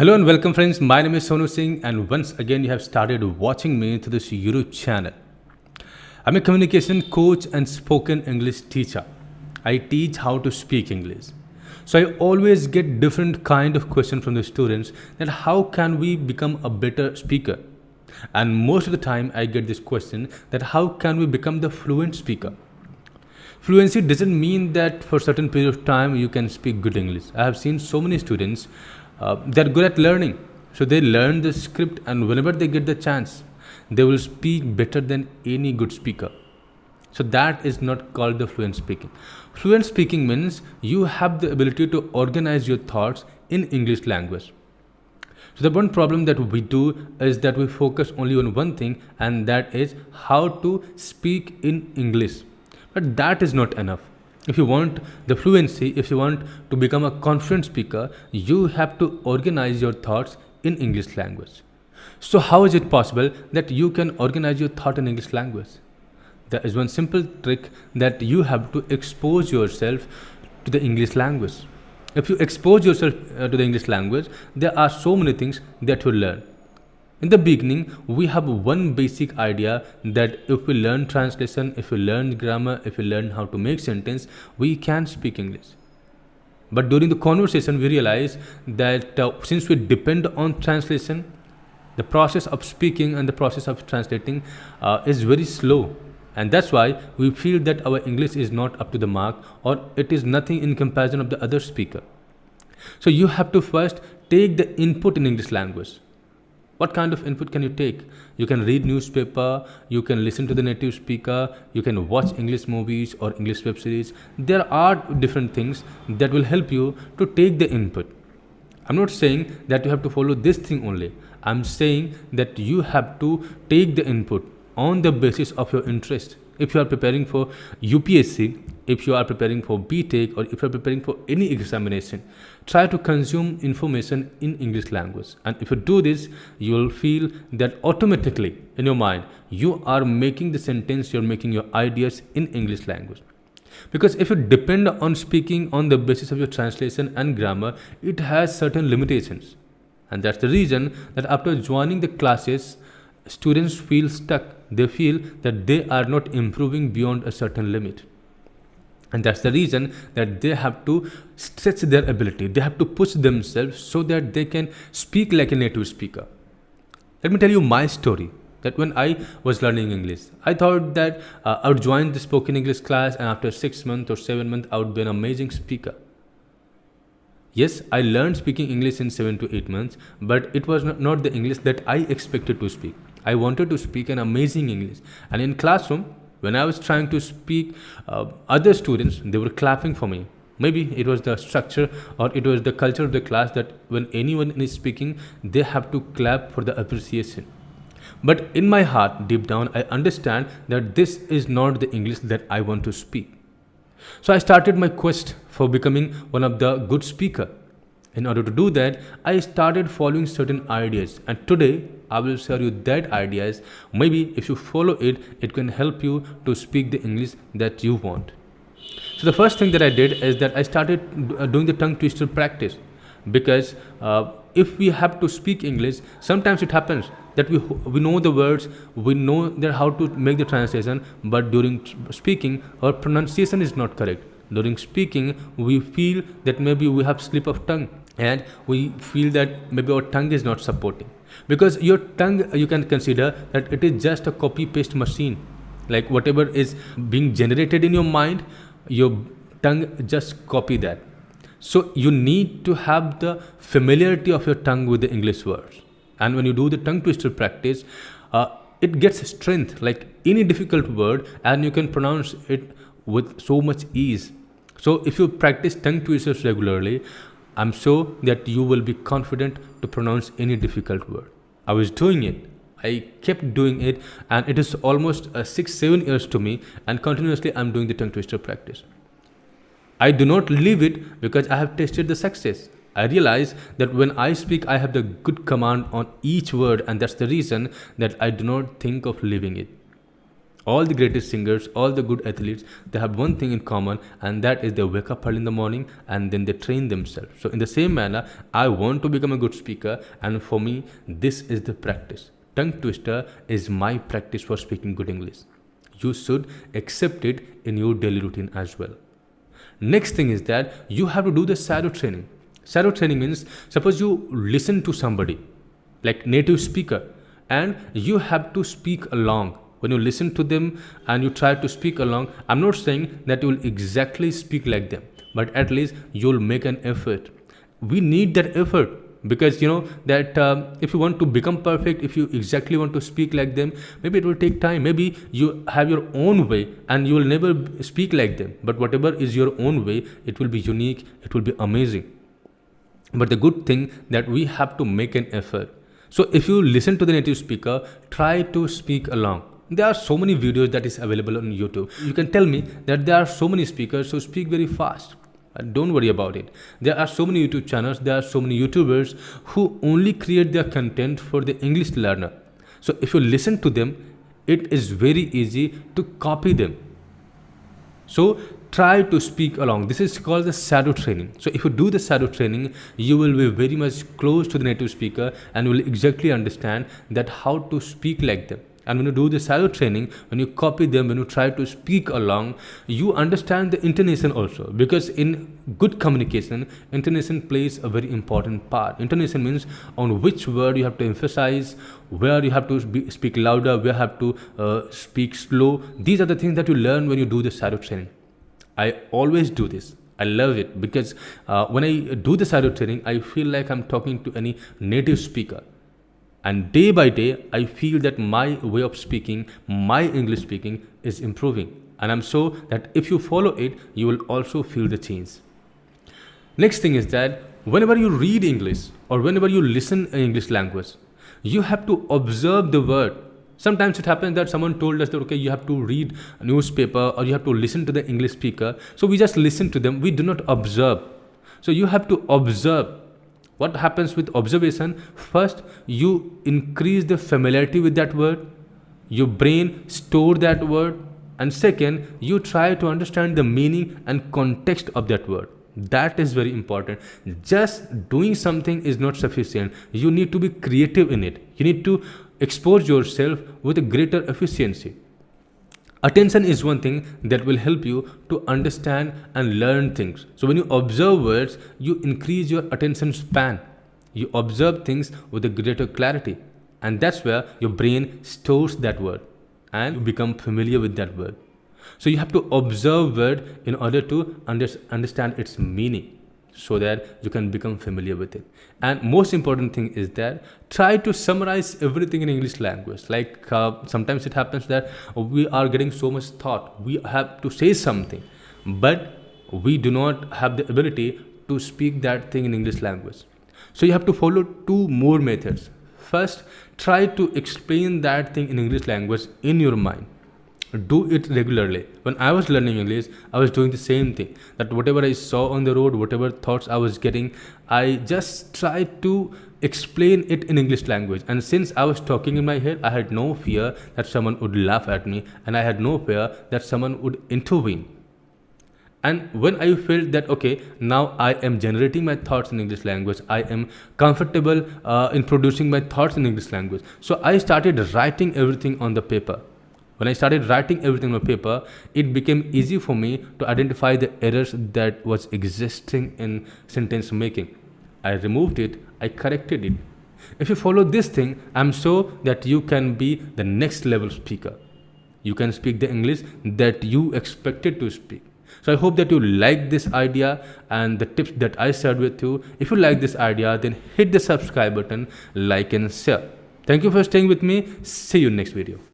Hello and welcome friends, my name is Sonu Singh and once again you have started watching me through this YouTube channel. I'm a communication coach and spoken English teacher. I teach how to speak English. So I always get different kind of questions from the students that how can we become a better speaker? And most of the time I get this question that how can we become the fluent speaker? Fluency doesn't mean that for a certain period of time you can speak good English. I have seen so many students they're good at learning. So they learn the script and whenever they get the chance, they will speak better than any good speaker. So that is not called the fluent speaking. Fluent speaking means you have the ability to organize your thoughts in English language. So the one problem that we do is that we focus only on one thing, and that is how to speak in English. But that is not enough. If you want the fluency, if you want to become a confident speaker, you have to organize your thoughts in English language. So how is it possible that you can organize your thought in English language? There is one simple trick that you have to expose yourself to the English language. If you expose yourself to the English language, there are so many things that you learn. In the beginning, we have one basic idea that if we learn translation, if we learn grammar, if we learn how to make sentence, we can speak English. But during the conversation, we realize that since we depend on translation, the process of speaking and the process of translating is very slow. And that's why we feel that our English is not up to the mark or it is nothing in comparison of the other speaker. So you have to first take the input in English language. What kind of input can you take? You can read newspaper, you can listen to the native speaker, you can watch English movies or English web series. There are different things that will help you to take the input. I'm not saying that you have to follow this thing only. I'm saying that you have to take the input on the basis of your interest. If you are preparing for UPSC, if you are preparing for BTech, or if you are preparing for any examination, try to consume information in English language. And if you do this, you will feel that automatically in your mind, you are making the sentence, you're making your ideas in English language. Because if you depend on speaking on the basis of your translation and grammar, it has certain limitations. And that's the reason that after joining the classes, students feel stuck. They feel that they are not improving beyond a certain limit. And that's the reason that they have to stretch their ability. They have to push themselves so that they can speak like a native speaker. Let me tell you my story. That when I was learning English, I thought that I would join the spoken English class and after 6 months or 7 months, I would be an amazing speaker. Yes, I learned speaking English in 7 to 8 months, but it was not the English that I expected to speak. I wanted to speak an amazing English. And in classroom, when I was trying to speak, other students, they were clapping for me. Maybe it was the structure or it was the culture of the class that when anyone is speaking, they have to clap for the appreciation. But in my heart, deep down, I understand that this is not the English that I want to speak. So I started my quest for becoming one of the good speaker. In order to do that, I started following certain ideas, and today I will share you that ideas. Maybe if you follow it, it can help you to speak the English that you want. So the first thing that I did is that I started doing the tongue twister practice, because if we have to speak English, sometimes it happens that we know the words, we know that how to make the translation, but during speaking our pronunciation is not correct. During speaking, we feel that maybe we have slip of tongue and we feel that maybe our tongue is not supporting. Because your tongue, you can consider that it is just a copy paste machine. Like whatever is being generated in your mind, your tongue just copy that. So you need to have the familiarity of your tongue with the English words. And when you do the tongue twister practice, it gets strength, like any difficult word, and you can pronounce it with so much ease. So if you practice tongue twisters regularly, I'm sure that you will be confident to pronounce any difficult word. I was doing it. I kept doing it, and it is almost 6-7 years to me, and continuously I'm doing the tongue twister practice. I do not leave it because I have tasted the success. I realize that when I speak, I have the good command on each word, and that's the reason that I do not think of leaving it. All the greatest singers, all the good athletes, they have one thing in common, and that is they wake up early in the morning and then they train themselves. So in the same manner, I want to become a good speaker, and for me, this is the practice. Tongue twister is my practice for speaking good English. You should accept it in your daily routine as well. Next thing is that you have to do the shadow training. Shadow training means, suppose you listen to somebody like native speaker and you have to speak along. When you listen to them and you try to speak along, I'm not saying that you will exactly speak like them, but at least you'll make an effort. We need that effort, because you know that if you want to become perfect, if you exactly want to speak like them, maybe it will take time. Maybe you have your own way and you will never speak like them, but whatever is your own way, it will be unique, it will be amazing. But the good thing that we have to make an effort. So if you listen to the native speaker, try to speak along. There are so many videos that is available on YouTube. You can tell me that there are so many speakers who speak very fast. Don't worry about it. There are so many YouTube channels, there are so many YouTubers who only create their content for the English learner. So if you listen to them, it is very easy to copy them. So try to speak along. This is called the shadow training. So if you do the shadow training, you will be very much close to the native speaker and will exactly understand that how to speak like them. And when you do the shadow training, when you copy them, when you try to speak along, you understand the intonation also. Because in good communication, intonation plays a very important part. Intonation means on which word you have to emphasize, where you have to speak louder, where you have to speak slow. These are the things that you learn when you do the shadow training. I always do this. I love it because when I do the shadow training, I feel like I'm talking to any native speaker. And day by day, I feel that my way of speaking, my English speaking is improving. And I'm sure that if you follow it, you will also feel the change. Next thing is that whenever you read English or whenever you listen English language, you have to observe the word. Sometimes it happens that someone told us that, okay, you have to read a newspaper or you have to listen to the English speaker. So we just listen to them. We do not observe. So you have to observe. What happens with observation? First, you increase the familiarity with that word. Your brain store that word. And second, you try to understand the meaning and context of that word. That is very important. Just doing something is not sufficient. You need to be creative in it. You need to expose yourself with a greater efficiency. Attention is one thing that will help you to understand and learn things. So when you observe words, you increase your attention span. You observe things with a greater clarity. And that's where your brain stores that word and you become familiar with that word. So you have to observe word in order to understand its meaning, so that you can become familiar with it. And most important thing is that try to summarize everything in English language. Like sometimes it happens that we are getting so much thought. We have to say something, but we do not have the ability to speak that thing in English language. So you have to follow two more methods. First, try to explain that thing in English language in your mind. Do it regularly. When I was learning English, I was doing the same thing. That whatever I saw on the road, whatever thoughts I was getting, I just tried to explain it in English language. And since I was talking in my head, I had no fear that someone would laugh at me, and I had no fear that someone would intervene. And when I felt that, okay, now I am generating my thoughts in English language, I am comfortable in producing my thoughts in English language. So I started writing everything on the paper. When I started writing everything on paper, it became easy for me to identify the errors that was existing in sentence making. I removed it, I corrected it. If you follow this thing, I'm sure that you can be the next level speaker. You can speak the English that you expected to speak. So I hope that you like this idea and the tips that I shared with you. If you like this idea, then hit the subscribe button, like and share. Thank you for staying with me. See you in next video.